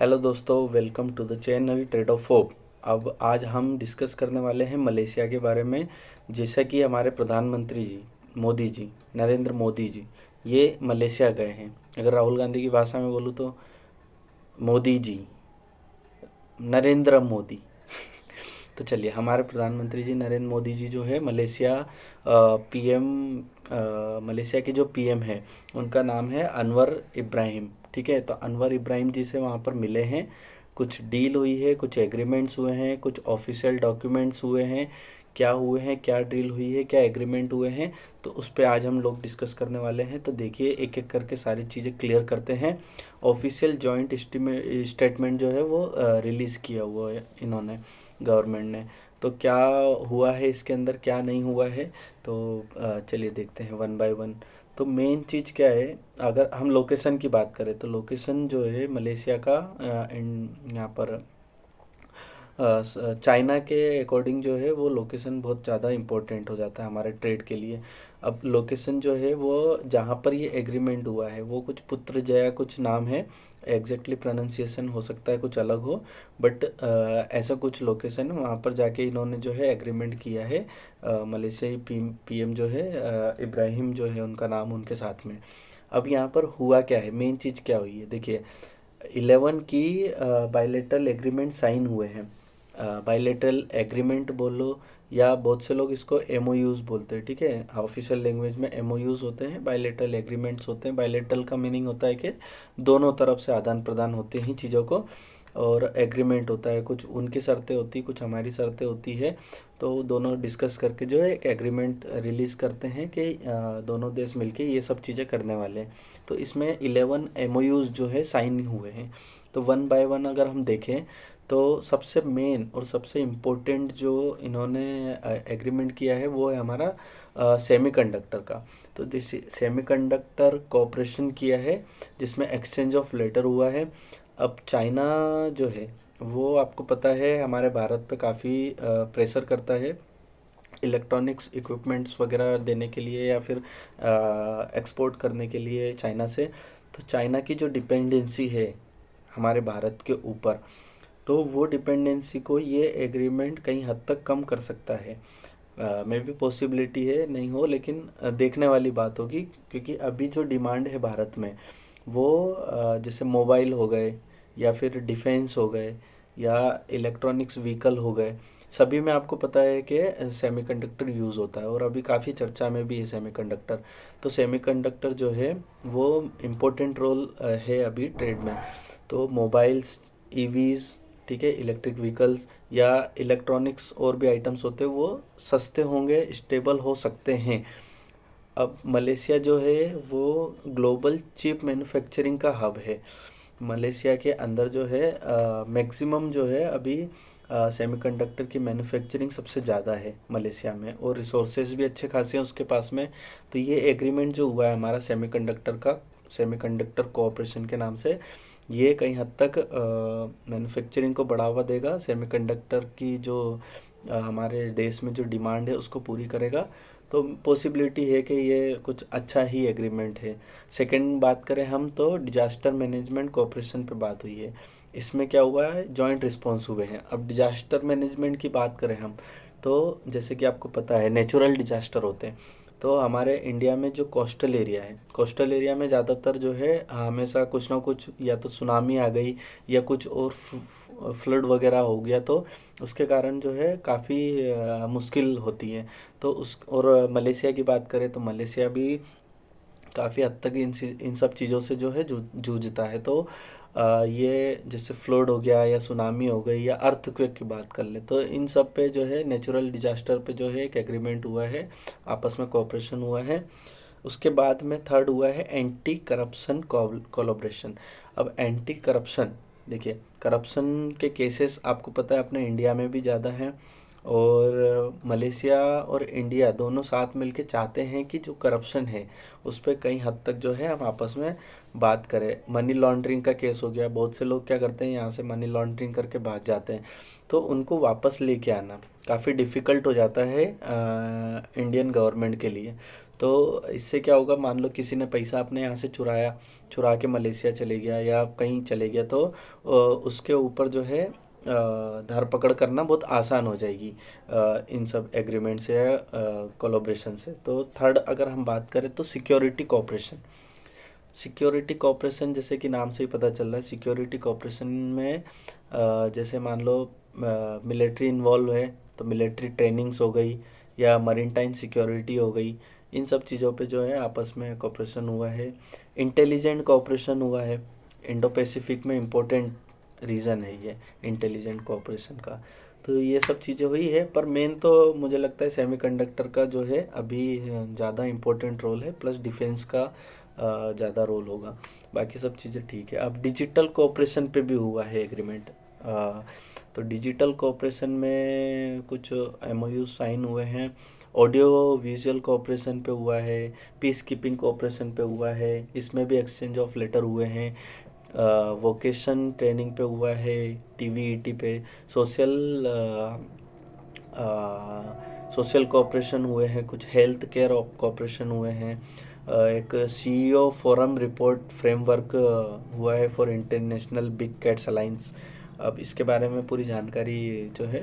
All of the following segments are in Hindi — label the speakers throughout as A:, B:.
A: हेलो दोस्तों, welcome to the channel trade of hope. अब आज हम डिस्कस करने वाले हैं मलेशिया के बारे में। जैसा कि हमारे प्रधानमंत्री जी मोदी जी, नरेंद्र मोदी जी, ये मलेशिया गए हैं। अगर राहुल गांधी की भाषा में बोलूँ तो मोदी जी, नरेंद्र मोदी। तो चलिए, हमारे प्रधानमंत्री जी नरेंद्र मोदी जी जो है मलेशिया पीएम, मलेशिया के जो पीएम है उनका नाम है अनवर इब्राहिम। ठीक है, तो अनवर इब्राहिम जी से वहाँ पर मिले हैं। कुछ डील हुई है, कुछ एग्रीमेंट्स हुए हैं, कुछ ऑफिशियल डॉक्यूमेंट्स हुए हैं। क्या हुए हैं, क्या डील हुई है, क्या एग्रीमेंट हुए हैं, तो उस पर आज हम लोग डिस्कस करने वाले हैं। तो देखिए, एक एक करके सारी चीज़ें क्लियर करते हैं। ऑफिशियल जॉइंट स्टेटमेंट जो है वो रिलीज़ किया हुआ है इन्होंने, गवर्नमेंट ने। तो क्या हुआ है इसके अंदर, क्या नहीं हुआ है, तो चलिए देखते हैं वन बाय वन। तो मेन चीज़ क्या है, अगर हम लोकेशन की बात करें तो लोकेशन जो है मलेशिया का यहाँ पर चाइना के अकॉर्डिंग जो है वो लोकेशन बहुत ज़्यादा इम्पोर्टेंट हो जाता है हमारे ट्रेड के लिए। अब लोकेशन जो है वो जहाँ पर ये एग्रीमेंट हुआ है वो कुछ पुत्रजया कुछ नाम है। एग्जैक्टली प्रोनाउंसिएशन हो सकता है कुछ अलग हो, बट ऐसा कुछ लोकेशन है, वहाँ पर जाके इन्होंने जो है एग्रीमेंट किया है। मलेशियाई पीएम जो है इब्राहिम जो है उनका नाम उनके साथ में। अब यहाँ पर हुआ क्या है, मेन चीज़ क्या हुई है, देखिए 11 की बायलेटरल एग्रीमेंट साइन हुए हैं। बायलेटरल एग्रीमेंट बोलो या बहुत से लोग इसको एमओयूज बोलते हैं। ठीक है, ऑफिशियल लैंग्वेज में एमओयूज होते हैं, बायलेटरल एग्रीमेंट्स होते हैं। बायलेटरल का मीनिंग होता है कि दोनों तरफ से आदान प्रदान होते हैं चीज़ों को, और एग्रीमेंट होता है कुछ उनकी शर्तें होती, कुछ हमारी शर्तें होती है। तो दोनों डिस्कस करके जो है एक एग्रीमेंट रिलीज़ करते हैं कि दोनों देश मिलके ये सब चीज़ें करने वाले हैं। तो इसमें 11 एमओयूज जो है साइन हुए हैं। तो वन बाय वन अगर हम देखें तो सबसे मेन और सबसे इम्पोर्टेंट जो इन्होंने एग्रीमेंट किया है वो है हमारा सेमीकंडक्टर का। तो दिस सेमीकंडक्टर कोऑपरेशन किया है जिसमें एक्सचेंज ऑफ लेटर हुआ है। अब चाइना जो है वो आपको पता है हमारे भारत पे काफ़ी प्रेशर करता है इलेक्ट्रॉनिक्स इक्विपमेंट्स वगैरह देने के लिए या फिर एक्सपोर्ट करने के लिए चाइना से। तो चाइना की जो डिपेंडेंसी है हमारे भारत के ऊपर, तो वो डिपेंडेंसी को ये एग्रीमेंट कहीं हद तक कम कर सकता है। मे भी पॉसिबिलिटी है नहीं हो, लेकिन देखने वाली बात होगी। क्योंकि अभी जो डिमांड है भारत में वो जैसे मोबाइल हो गए या फिर डिफेंस हो गए या इलेक्ट्रॉनिक्स व्हीकल हो गए, सभी में आपको पता है कि सेमीकंडक्टर यूज़ होता है और अभी काफ़ी चर्चा में भी है सेमीकंडक्टर। तो सेमीकंडक्टर जो है वो इम्पोर्टेंट रोल है अभी ट्रेड में। तो मोबाइल्स, ईवीज़, ठीक है, इलेक्ट्रिक व्हीकल्स या इलेक्ट्रॉनिक्स और भी आइटम्स होते हैं वो सस्ते होंगे, स्टेबल हो सकते हैं। अब मलेशिया जो है वो ग्लोबल चिप मैन्युफैक्चरिंग का हब है। मलेशिया के अंदर जो है मैक्सिमम जो है अभी सेमीकंडक्टर की मैन्युफैक्चरिंग सबसे ज़्यादा है मलेशिया में, और रिसोर्सेज भी अच्छे खासे हैं उसके पास में। तो ये एग्रीमेंट जो हुआ है हमारा सेमीकंडक्टर का, सेमीकंडक्टर कोऑपरेशन के नाम से, ये कहीं हद तक मैन्युफैक्चरिंग को बढ़ावा देगा। सेमीकंडक्टर की जो हमारे देश में जो डिमांड है उसको पूरी करेगा। तो पॉसिबिलिटी है कि ये कुछ अच्छा ही एग्रीमेंट है। सेकंड बात करें हम तो डिजास्टर मैनेजमेंट कोऑपरेशन पे बात हुई है। इसमें क्या हुआ है, जॉइंट रिस्पॉन्स हुए हैं। अब डिजास्टर मैनेजमेंट की बात करें हम तो जैसे कि आपको पता है नेचुरल डिजास्टर होते हैं। तो हमारे इंडिया में जो कोस्टल एरिया है, कोस्टल एरिया में ज़्यादातर जो है हमेशा कुछ ना कुछ, या तो सुनामी आ गई या कुछ और फ्लड वगैरह हो गया, तो उसके कारण जो है काफ़ी मुश्किल होती है। तो उस और मलेशिया की बात करें तो मलेशिया भी काफ़ी हद तक इन सब चीज़ों से जो है जूझता है। तो ये जैसे फ्लड हो गया या सुनामी हो गई या अर्थक्वेक की बात कर ले, तो इन सब पे जो है नेचुरल डिजास्टर पे जो है एक एग्रीमेंट हुआ है, आपस में कोऑपरेशन हुआ है। उसके बाद में थर्ड हुआ है एंटी करप्शन कोलैबोरेशन। अब एंटी करप्शन, देखिए करप्शन के केसेस आपको पता है अपने इंडिया में भी ज़्यादा हैं, और मलेशिया और इंडिया दोनों साथ मिलके चाहते हैं कि जो करप्शन है उस पर कई हद तक जो है हम आपस में बात करें। मनी लॉन्ड्रिंग का केस हो गया, बहुत से लोग क्या करते हैं यहाँ से मनी लॉन्ड्रिंग करके भाग जाते हैं, तो उनको वापस लेके आना काफ़ी डिफ़िकल्ट हो जाता है इंडियन गवर्नमेंट के लिए। तो इससे क्या होगा, मान लो किसी ने पैसा अपने यहाँ से चुरा के मलेशिया चले गया या कहीं चले गया, तो उसके ऊपर जो है धरपकड़ करना बहुत आसान हो जाएगी इन सब एग्रीमेंट से या कोलैबोरेशन से। तो थर्ड अगर हम बात करें तो सिक्योरिटी कोऑपरेशन। सिक्योरिटी कोऑपरेशन जैसे कि नाम से ही पता चल रहा है, सिक्योरिटी कोऑपरेशन में जैसे मान लो मिलिट्री इन्वॉल्व है तो मिलिट्री ट्रेनिंग्स हो गई या मरीनटाइन सिक्योरिटी हो गई, इन सब चीज़ों पे जो है आपस में कोऑपरेशन हुआ है। इंटेलिजेंट कोऑपरेशन हुआ है, इंडो पैसिफिक में इम्पोर्टेंट रीज़न है ये इंटेलिजेंट कोऑपरेशन का। तो ये सब चीज़ें हुई है, पर मेन तो मुझे लगता है सेमीकंडक्टर का जो है अभी ज़्यादा इम्पोर्टेंट रोल है, प्लस डिफेंस का ज़्यादा रोल होगा। बाकी सब चीज़ें ठीक है। अब डिजिटल कोऑपरेशन पे भी हुआ है एग्रीमेंट। तो डिजिटल कोऑपरेशन में कुछ एमओयू साइन हुए हैं। ऑडियो विजुअल कोऑपरेशन पे हुआ है, पीस कीपिंग कोऑपरेशन पे हुआ है, इसमें भी एक्सचेंज ऑफ लेटर हुए हैं। वोकेशन ट्रेनिंग पे हुआ है, टीवीईटी पे सोशल सोशल कोऑपरेशन हुए हैं, कुछ हेल्थ केयर कोऑपरेशन हुए हैं। एक सीईओ फोरम रिपोर्ट फ्रेमवर्क हुआ है for international big cats alliance. अब इसके बारे में पूरी जानकारी जो है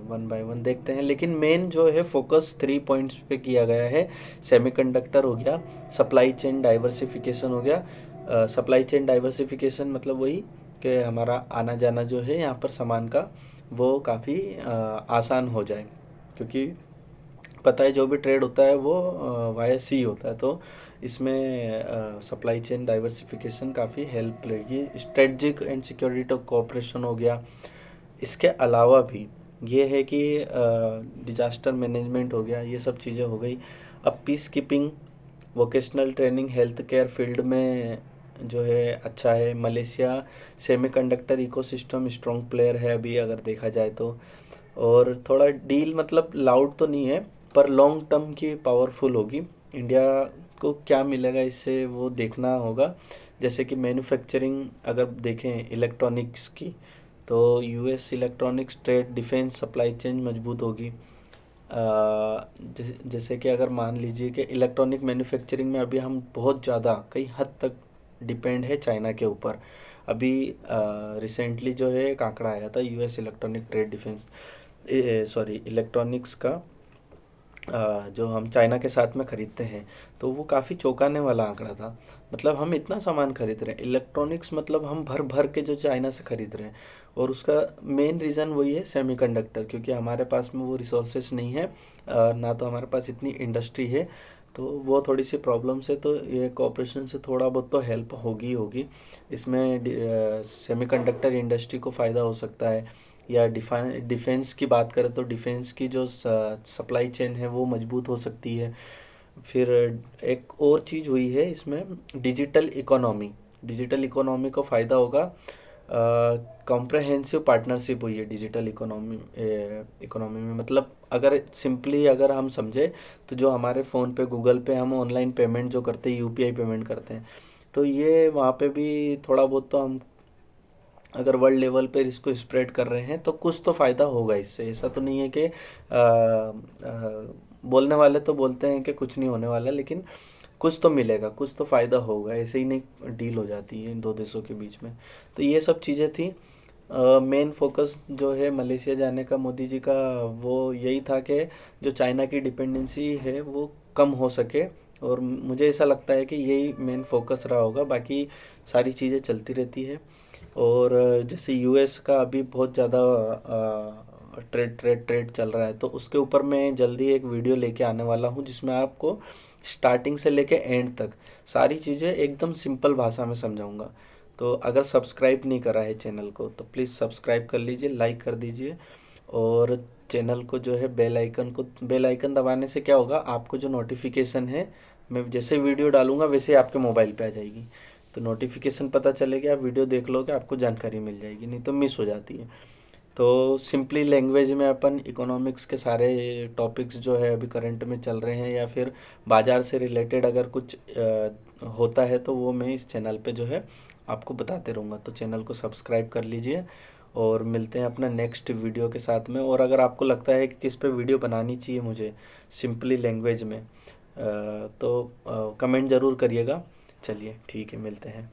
A: वन बाय वन देखते हैं, लेकिन मेन जो है फोकस 3 पॉइंट्स पे किया गया है। सेमीकंडक्टर हो गया, सप्लाई चेन डाइवर्सिफिकेशन हो गया। सप्लाई चेन डाइवर्सिफिकेशन मतलब वही कि हमारा आना जाना जो है यहाँ पर सामान का वो काफ़ी आसान हो जाए, क्योंकि पता है जो भी ट्रेड होता है वो वाया सी होता है। तो इसमें सप्लाई चेन डाइवर्सिफिकेशन काफ़ी हेल्प रहेगी। स्ट्रेटजिक एंड सिक्योरिटी कोऑपरेशन हो गया। इसके अलावा भी ये है कि डिजास्टर मैनेजमेंट हो गया, ये सब चीज़ें हो गई। अब peace keeping, vocational training, health care field में जो है अच्छा है। Malaysia semiconductor ecosystem strong player है अभी अगर देखा जाए तो। और थोड़ा डील मतलब लाउड तो नहीं है, पर लॉन्ग टर्म की पावरफुल होगी। इंडिया को क्या मिलेगा इससे वो देखना होगा। जैसे कि मैन्युफैक्चरिंग अगर देखें इलेक्ट्रॉनिक्स की, तो US electronics trade defence supply chain मजबूत होगी। जैसे कि अगर मान लीजिए कि इलेक्ट्रॉनिक मैन्युफैक्चरिंग में अभी हम बहुत ज़्यादा कई हद तक डिपेंड है चाइना के ऊपर। अभी रिसेंटली जो है एक आंकड़ा आया था US electronic trade defence electronics का, जो हम चाइना के साथ में ख़रीदते हैं, तो वो काफ़ी चौंकाने वाला आंकड़ा था। मतलब हम इतना सामान खरीद रहे हैं इलेक्ट्रॉनिक्स, मतलब हम भर भर के जो चाइना से ख़रीद रहे हैं, और उसका मेन रीज़न वही है सेमीकंडक्टर, क्योंकि हमारे पास में वो रिसोर्सेज नहीं है, ना तो हमारे पास इतनी इंडस्ट्री है। तो वो थोड़ी सी प्रॉब्लम्स है। तो ये कोऑपरेशन से थोड़ा बहुत तो हेल्प होगी इसमें। सेमीकंडक्टर इंडस्ट्री को फ़ायदा हो सकता है। या डिफेंस की बात करें तो डिफेंस की जो सप्लाई चेन है वो मजबूत हो सकती है। फिर एक और चीज़ हुई है इसमें, डिजिटल इकोनॉमी को फ़ायदा होगा। कॉम्प्रहेंसिव पार्टनरशिप हुई है डिजिटल इकोनॉमी में। मतलब अगर सिंपली अगर हम समझे तो जो हमारे फ़ोन पे गूगल पे हम ऑनलाइन पेमेंट जो करते हैं, यूपीआई पेमेंट करते हैं, तो ये वहाँ पे भी थोड़ा बहुत तो हम अगर वर्ल्ड लेवल पर इसको स्प्रेड कर रहे हैं तो कुछ तो फ़ायदा होगा इससे। ऐसा तो नहीं है कि बोलने वाले तो बोलते हैं कि कुछ नहीं होने वाला, लेकिन कुछ तो मिलेगा, कुछ तो फ़ायदा होगा। ऐसे ही नहीं डील हो जाती है इन दो देशों के बीच में। तो ये सब चीज़ें थी। मेन फोकस जो है मलेशिया जाने का मोदी जी का वो यही था कि जो चाइना की डिपेंडेंसी है वो कम हो सके, और मुझे ऐसा लगता है कि यही मेन फोकस रहा होगा। बाकी सारी चीज़ें चलती रहती है। और जैसे यूएस का अभी बहुत ज़्यादा ट्रेड चल रहा है, तो उसके ऊपर मैं जल्दी एक वीडियो लेके आने वाला हूँ जिसमें आपको स्टार्टिंग से लेके एंड तक सारी चीज़ें एकदम सिंपल भाषा में समझाऊंगा। तो अगर सब्सक्राइब नहीं करा है चैनल को तो प्लीज़ सब्सक्राइब कर लीजिए, लाइक कर दीजिए, और चैनल को जो है बेल आइकन दबाने से क्या होगा, आपको जो नोटिफिकेशन है, मैं जैसे वीडियो डालूंगा वैसे ही आपके मोबाइल पे आ जाएगी। तो नोटिफिकेशन पता चलेगा, आप वीडियो देख लोगे, आपको जानकारी मिल जाएगी, नहीं तो मिस हो जाती है। तो सिंपली लैंग्वेज में अपन इकोनॉमिक्स के सारे टॉपिक्स जो है अभी करंट में चल रहे हैं, या फिर बाज़ार से रिलेटेड अगर कुछ होता है तो वो मैं इस चैनल पे जो है आपको बताते रहूँगा। तो चैनल को सब्सक्राइब कर लीजिए, और मिलते हैं अपना नेक्स्ट वीडियो के साथ में। और अगर आपको लगता है कि किस पे वीडियो बनानी चाहिए मुझे सिंपली लैंग्वेज में, तो कमेंट ज़रूर करिएगा। चलिए ठीक है, मिलते हैं।